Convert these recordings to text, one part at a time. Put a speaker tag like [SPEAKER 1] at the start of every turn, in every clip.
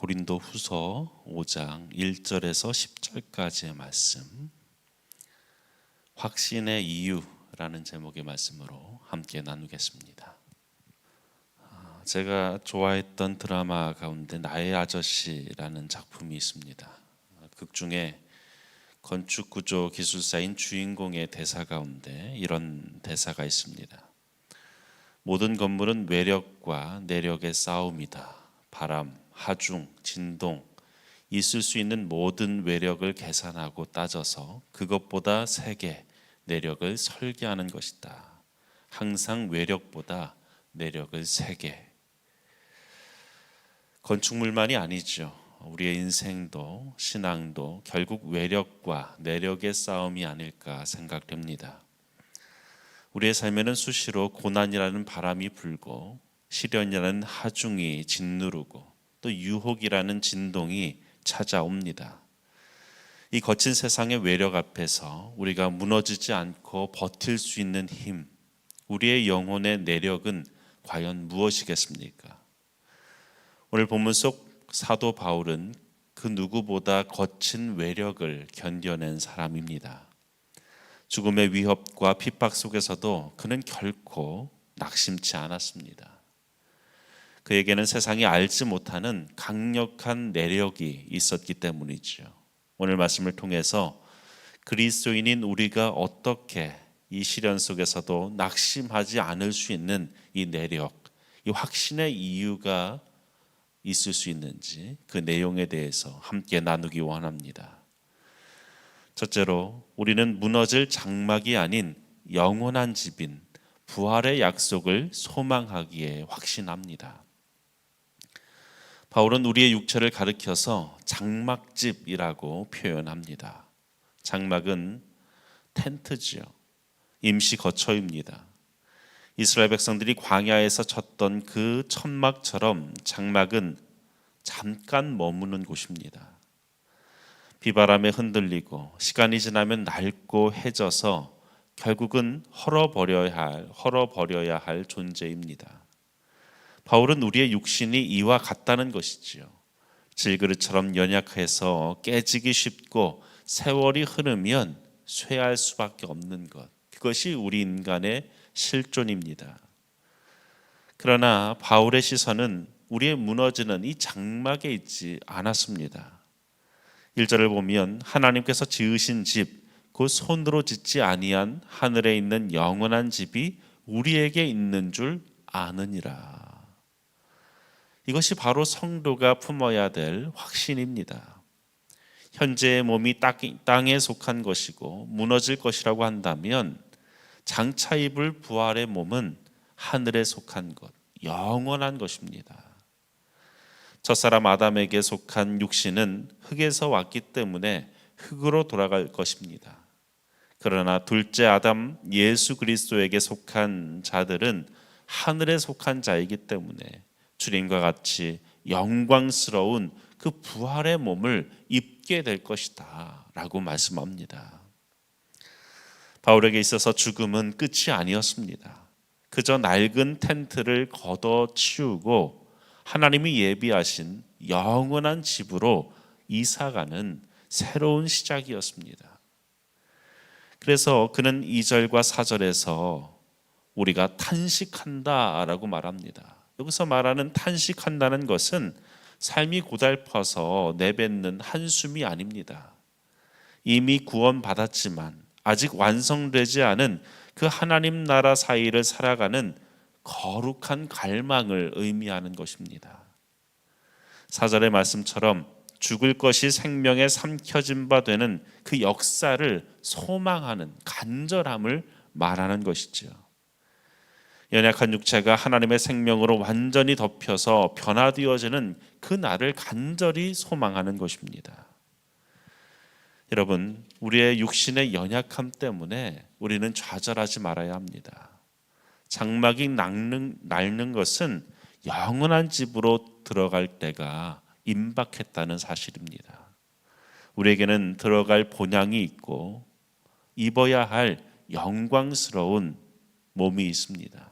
[SPEAKER 1] 고린도후서 5장 1절에서 10절까지의 말씀, 확신의 이유라는 제목의 말씀으로 함께 나누겠습니다. 제가 좋아했던 드라마 가운데 나의 아저씨라는 작품이 있습니다. 극 중에 건축구조 기술사인 주인공의 대사 가운데 이런 대사가 있습니다. 모든 건물은 외력과 내력의 싸움이다. 바람, 하중, 진동, 있을 수 있는 모든 외력을 계산하고 따져서 그것보다 세게 내력을 설계하는 것이다. 항상 외력보다 내력을 세게. 건축물만이 아니죠. 우리의 인생도 신앙도 결국 외력과 내력의 싸움이 아닐까 생각됩니다. 우리의 삶에는 수시로 고난이라는 바람이 불고 시련이라는 하중이 짓누르고 또 유혹이라는 진동이 찾아옵니다. 이 거친 세상의 외력 앞에서 우리가 무너지지 않고 버틸 수 있는 힘, 우리의 영혼의 내력은 과연 무엇이겠습니까? 오늘 본문 속 사도 바울은 그 누구보다 거친 외력을 견뎌낸 사람입니다. 죽음의 위협과 핍박 속에서도 그는 결코 낙심치 않았습니다. 그에게는 세상이 알지 못하는 강력한 내력이 있었기 때문이죠. 오늘 말씀을 통해서 그리스도인인 우리가 어떻게 이 시련 속에서도 낙심하지 않을 수 있는 이 내력, 이 확신의 이유가 있을 수 있는지 그 내용에 대해서 함께 나누기 원합니다. 첫째로 우리는 무너질 장막이 아닌 영원한 집인 부활의 약속을 소망하기에 확신합니다. 바울은 우리의 육체를 가리켜서 장막집이라고 표현합니다. 장막은 텐트지요. 임시 거처입니다. 이스라엘 백성들이 광야에서 쳤던 그 천막처럼 장막은 잠깐 머무는 곳입니다. 비바람에 흔들리고 시간이 지나면 낡고 해져서 결국은 헐어버려야 할 존재입니다. 바울은 우리의 육신이 이와 같다는 것이지요. 질그릇처럼 연약해서 깨지기 쉽고 세월이 흐르면 쇠할 수밖에 없는 것, 그것이 우리 인간의 실존입니다. 그러나 바울의 시선은 우리의 무너지는 이 장막에 있지 않았습니다. 1절을 보면 하나님께서 지으신 집, 곧 손으로 짓지 아니한 하늘에 있는 영원한 집이 우리에게 있는 줄 아느니라. 이것이 바로 성도가 품어야 될 확신입니다. 현재의 몸이 땅에 속한 것이고 무너질 것이라고 한다면 장차 입을 부활의 몸은 하늘에 속한 것, 영원한 것입니다. 첫사람 아담에게 속한 육신은 흙에서 왔기 때문에 흙으로 돌아갈 것입니다. 그러나 둘째 아담 예수 그리스도에게 속한 자들은 하늘에 속한 자이기 때문에 주님과 같이 영광스러운 그 부활의 몸을 입게 될 것이다 라고 말씀합니다. 바울에게 있어서 죽음은 끝이 아니었습니다. 그저 낡은 텐트를 걷어치우고 하나님이 예비하신 영원한 집으로 이사가는 새로운 시작이었습니다. 그래서 그는 2절과 4절에서 우리가 탄식한다라고 말합니다. 여기서 말하는 탄식한다는 것은 삶이 고달퍼서 내뱉는 한숨이 아닙니다. 이미 구원받았지만 아직 완성되지 않은 그 하나님 나라 사이를 살아가는 거룩한 갈망을 의미하는 것입니다. 4절의 말씀처럼 죽을 것이 생명에 삼켜진 바 되는 그 역사를 소망하는 간절함을 말하는 것이죠. 연약한 육체가 하나님의 생명으로 완전히 덮여서 변화되어지는 그 날을 간절히 소망하는 것입니다. 여러분, 우리의 육신의 연약함 때문에 우리는 좌절하지 말아야 합니다. 장막이 낡는 것은 영원한 집으로 들어갈 때가 임박했다는 사실입니다. 우리에게는 들어갈 본향이 있고 입어야 할 영광스러운 몸이 있습니다.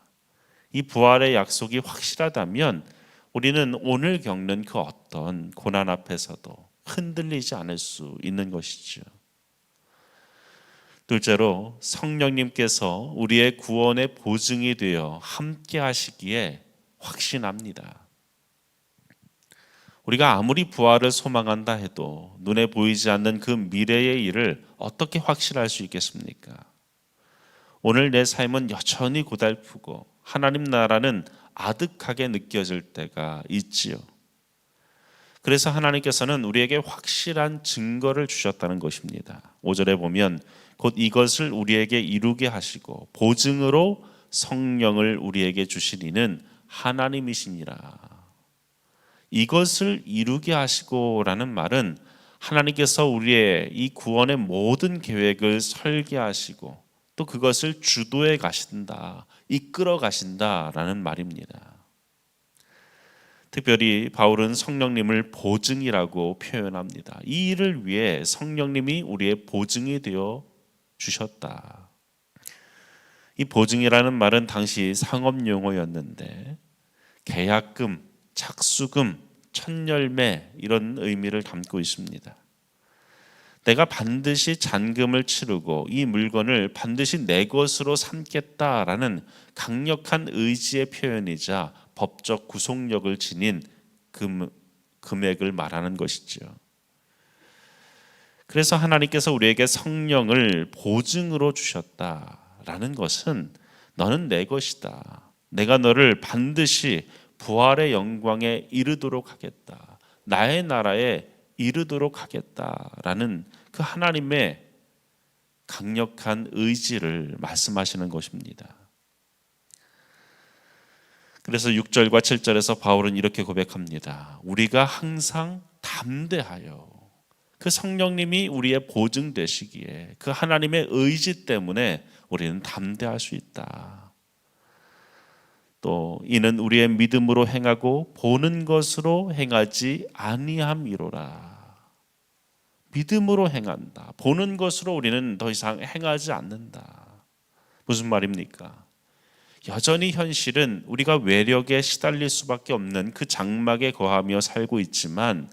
[SPEAKER 1] 이 부활의 약속이 확실하다면 우리는 오늘 겪는 그 어떤 고난 앞에서도 흔들리지 않을 수 있는 것이죠. 둘째로 성령님께서 우리의 구원의 보증이 되어 함께 하시기에 확신합니다. 우리가 아무리 부활을 소망한다 해도 눈에 보이지 않는 그 미래의 일을 어떻게 확신할 수 있겠습니까? 오늘 내 삶은 여전히 고달프고 하나님 나라는 아득하게 느껴질 때가 있지요. 그래서 하나님께서는 우리에게 확실한 증거를 주셨다는 것입니다. 5절에 보면 곧 이것을 우리에게 이루게 하시고 보증으로 성령을 우리에게 주시니는 하나님이시니라. 이것을 이루게 하시고라는 말은 하나님께서 우리의 이 구원의 모든 계획을 설계하시고 또 그것을 주도해 가신다, 이끌어 가신다라는 말입니다. 특별히 바울은 성령님을 보증이라고 표현합니다. 이 일을 위해 성령님이 우리의 보증이 되어 주셨다. 이 보증이라는 말은 당시 상업 용어였는데 계약금, 착수금, 첫열매 이런 의미를 담고 있습니다. 내가 반드시 잔금을 치르고 이 물건을 반드시 내 것으로 삼겠다라는 강력한 의지의 표현이자 법적 구속력을 지닌 금액을 말하는 것이죠. 그래서 하나님께서 우리에게 성령을 보증으로 주셨다라는 것은 너는 내 것이다. 내가 너를 반드시 부활의 영광에 이르도록 하겠다. 나의 나라에 이르도록 하겠다라는 그 하나님의 강력한 의지를 말씀하시는 것입니다. 그래서 6절과 7절에서 바울은 이렇게 고백합니다. 우리가 항상 담대하여 그 성령님이 우리의 보증 되시기에 그 하나님의 의지 때문에 우리는 담대할 수 있다. 또 이는 우리의 믿음으로 행하고 보는 것으로 행하지 아니함이로라. 믿음으로 행한다. 보는 것으로 우리는 더 이상 행하지 않는다. 무슨 말입니까? 여전히 현실은 우리가 외력에 시달릴 수밖에 없는 그 장막에 거하며 살고 있지만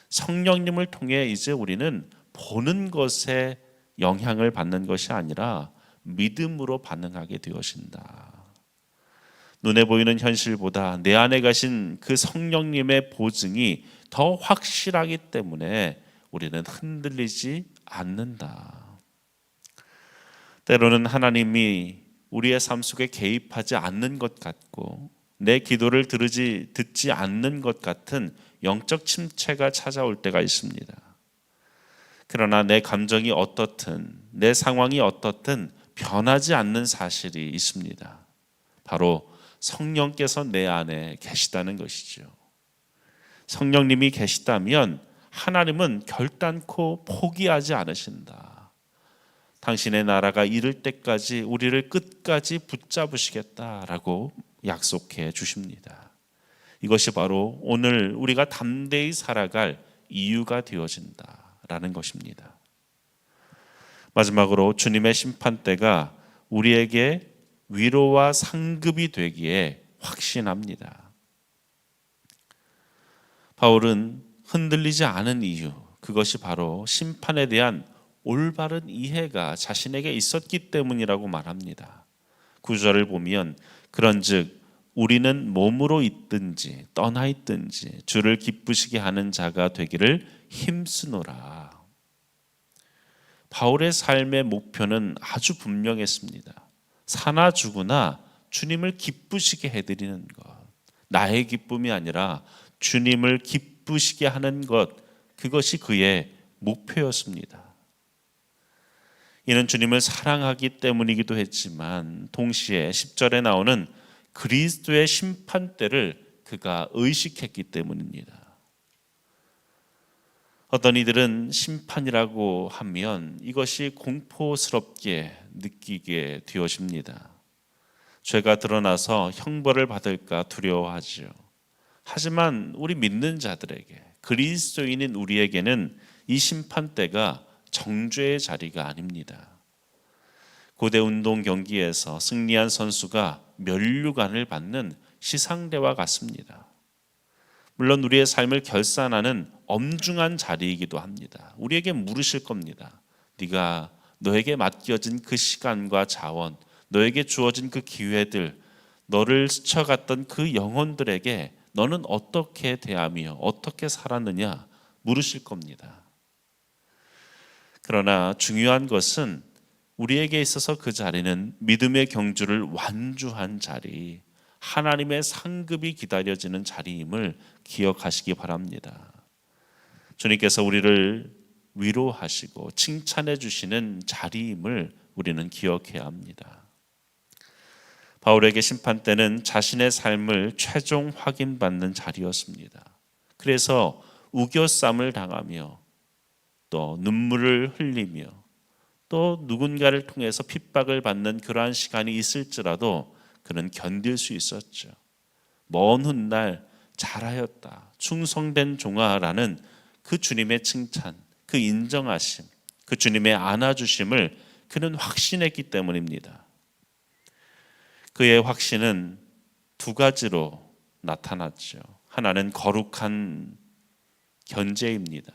[SPEAKER 1] 성령님을 통해 이제 우리는 보는 것에 영향을 받는 것이 아니라 믿음으로 반응하게 되어진다. 눈에 보이는 현실보다 내 안에 가신 그 성령님의 보증이 더 확실하기 때문에 우리는 흔들리지 않는다. 때로는 하나님이 우리의 삶 속에 개입하지 않는 것 같고 내 기도를 듣지 않는 것 같은 영적 침체가 찾아올 때가 있습니다. 그러나 내 감정이 어떻든 내 상황이 어떻든 변하지 않는 사실이 있습니다. 바로 성령께서 내 안에 계시다는 것이죠. 성령님이 계시다면 하나님은 결단코 포기하지 않으신다. 당신의 나라가 이를 때까지 우리를 끝까지 붙잡으시겠다라고 약속해 주십니다. 이것이 바로 오늘 우리가 담대히 살아갈 이유가 되어진다라는 것입니다. 마지막으로 주님의 심판대가 우리에게 위로와 상급이 되기에 확신합니다. 바울은 흔들리지 않은 이유, 그것이 바로 심판에 대한 올바른 이해가 자신에게 있었기 때문이라고 말합니다. 9절을 보면 그런즉 우리는 몸으로 있든지 떠나 있든지 주를 기쁘시게 하는 자가 되기를 힘쓰노라. 바울의 삶의 목표는 아주 분명했습니다. 사나 죽으나 주님을 기쁘시게 해드리는 것. 나의 기쁨이 아니라 주님을 기쁘시게 하는 것, 그것이 그의 목표였습니다. 이는 주님을 사랑하기 때문이기도 했지만 동시에 10절에 나오는 그리스도의 심판대를 그가 의식했기 때문입니다. 어떤 이들은 심판이라고 하면 이것이 공포스럽게 느끼게 되어집니다. 죄가 드러나서 형벌을 받을까 두려워하죠. 하지만 우리 믿는 자들에게, 그리스도인인 우리에게는 이 심판대가 정죄의 자리가 아닙니다. 고대 운동 경기에서 승리한 선수가 면류관을 받는 시상대와 같습니다. 물론 우리의 삶을 결산하는 엄중한 자리이기도 합니다. 우리에게 물으실 겁니다. 네가 너에게 맡겨진 그 시간과 자원, 너에게 주어진 그 기회들, 너를 스쳐갔던 그 영혼들에게 너는 어떻게 대하며 어떻게 살았느냐 물으실 겁니다. 그러나 중요한 것은 우리에게 있어서 그 자리는 믿음의 경주를 완주한 자리, 하나님의 상급이 기다려지는 자리임을 기억하시기 바랍니다. 주님께서 우리를 위로하시고 칭찬해 주시는 자리임을 우리는 기억해야 합니다. 바울에게 심판대는 자신의 삶을 최종 확인받는 자리였습니다. 그래서 우겨쌈을 당하며 또 눈물을 흘리며 또 누군가를 통해서 핍박을 받는 그러한 시간이 있을지라도 그는 견딜 수 있었죠. 먼 훗날 잘하였다, 충성된 종아라는 그 주님의 칭찬, 그 인정하심, 그 주님의 안아주심을 그는 확신했기 때문입니다. 그의 확신은 두 가지로 나타났죠. 하나는 거룩한 견제입니다.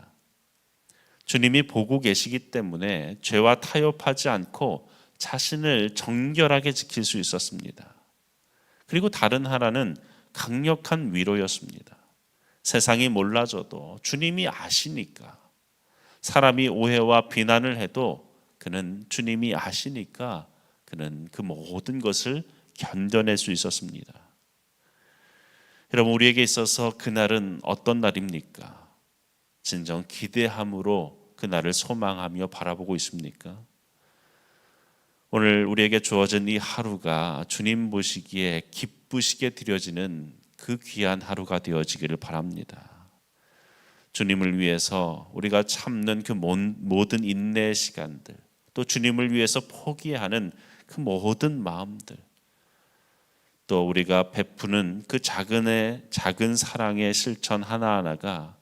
[SPEAKER 1] 주님이 보고 계시기 때문에 죄와 타협하지 않고 자신을 정결하게 지킬 수 있었습니다. 그리고 다른 하나는 강력한 위로였습니다. 세상이 몰라줘도 주님이 아시니까, 사람이 오해와 비난을 해도 그는 주님이 아시니까 그는 그 모든 것을 견뎌낼 수 있었습니다. 여러분, 우리에게 있어서 그날은 어떤 날입니까? 진정 기대함으로 그날을 소망하며 바라보고 있습니까? 오늘 우리에게 주어진 이 하루가 주님 보시기에 기쁘시게 드려지는 그 귀한 하루가 되어지기를 바랍니다. 주님을 위해서 우리가 참는 그 모든 인내의 시간들, 또 주님을 위해서 포기하는 그 모든 마음들, 또 우리가 베푸는 그 작은 사랑의 실천 하나하나가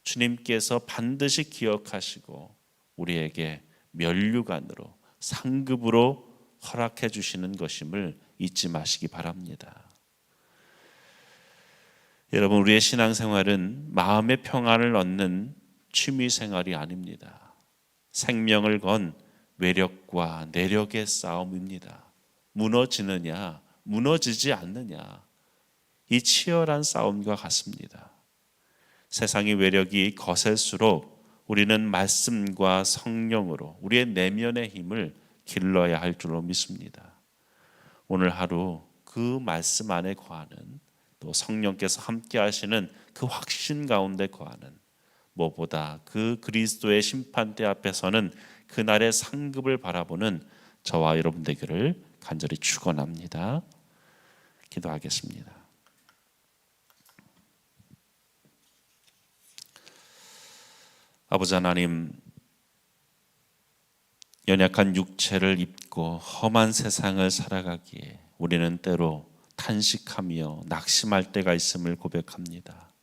[SPEAKER 1] 주님께서 반드시 기억하시고 우리에게 면류관으로 상급으로 허락해 주시는 것임을 잊지 마시기 바랍니다. 여러분, 우리의 신앙생활은 마음의 평안을 얻는 취미생활이 아닙니다. 생명을 건 외력과 내력의 싸움입니다. 무너지느냐, 무너지지 않느냐, 이 치열한 싸움과 같습니다. 세상의 외력이 거셀수록 우리는 말씀과 성령으로 우리의 내면의 힘을 길러야 할 줄로 믿습니다. 오늘 하루 그 말씀 안에 거하는, 또 성령께서 함께 하시는 그 확신 가운데 거하는, 무엇보다 그 그리스도의 심판대 앞에서는 그날의 상급을 바라보는 저와 여러분 되기를 간절히 축원합니다. 기도하겠습니다. 아버지 하나님, 연약한 육체를 입고 험한 세상을 살아가기에 우리는 때로 탄식하며 낙심할 때가 있음을 고백합니다.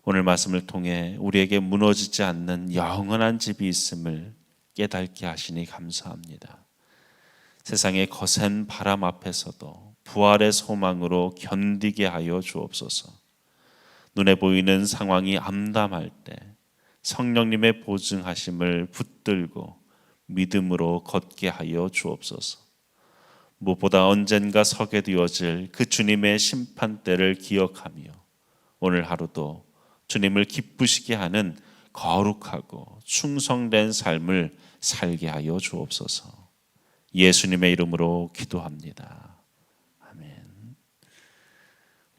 [SPEAKER 1] 오늘 말씀을 통해 우리에게 무너지지 않는 영원한 집이 있음을 깨닫게 하시니 감사합니다. 세상의 거센 바람 앞에서도 부활의 소망으로 견디게 하여 주옵소서. 눈에 보이는 상황이 암담할 때 성령님의 보증하심을 붙들고 믿음으로 걷게 하여 주옵소서. 무엇보다 언젠가 서게 되어질 그 주님의 심판대를 기억하며 오늘 하루도 주님을 기쁘시게 하는 거룩하고 충성된 삶을 살게 하여 주옵소서. 예수님의 이름으로 기도합니다. 아멘.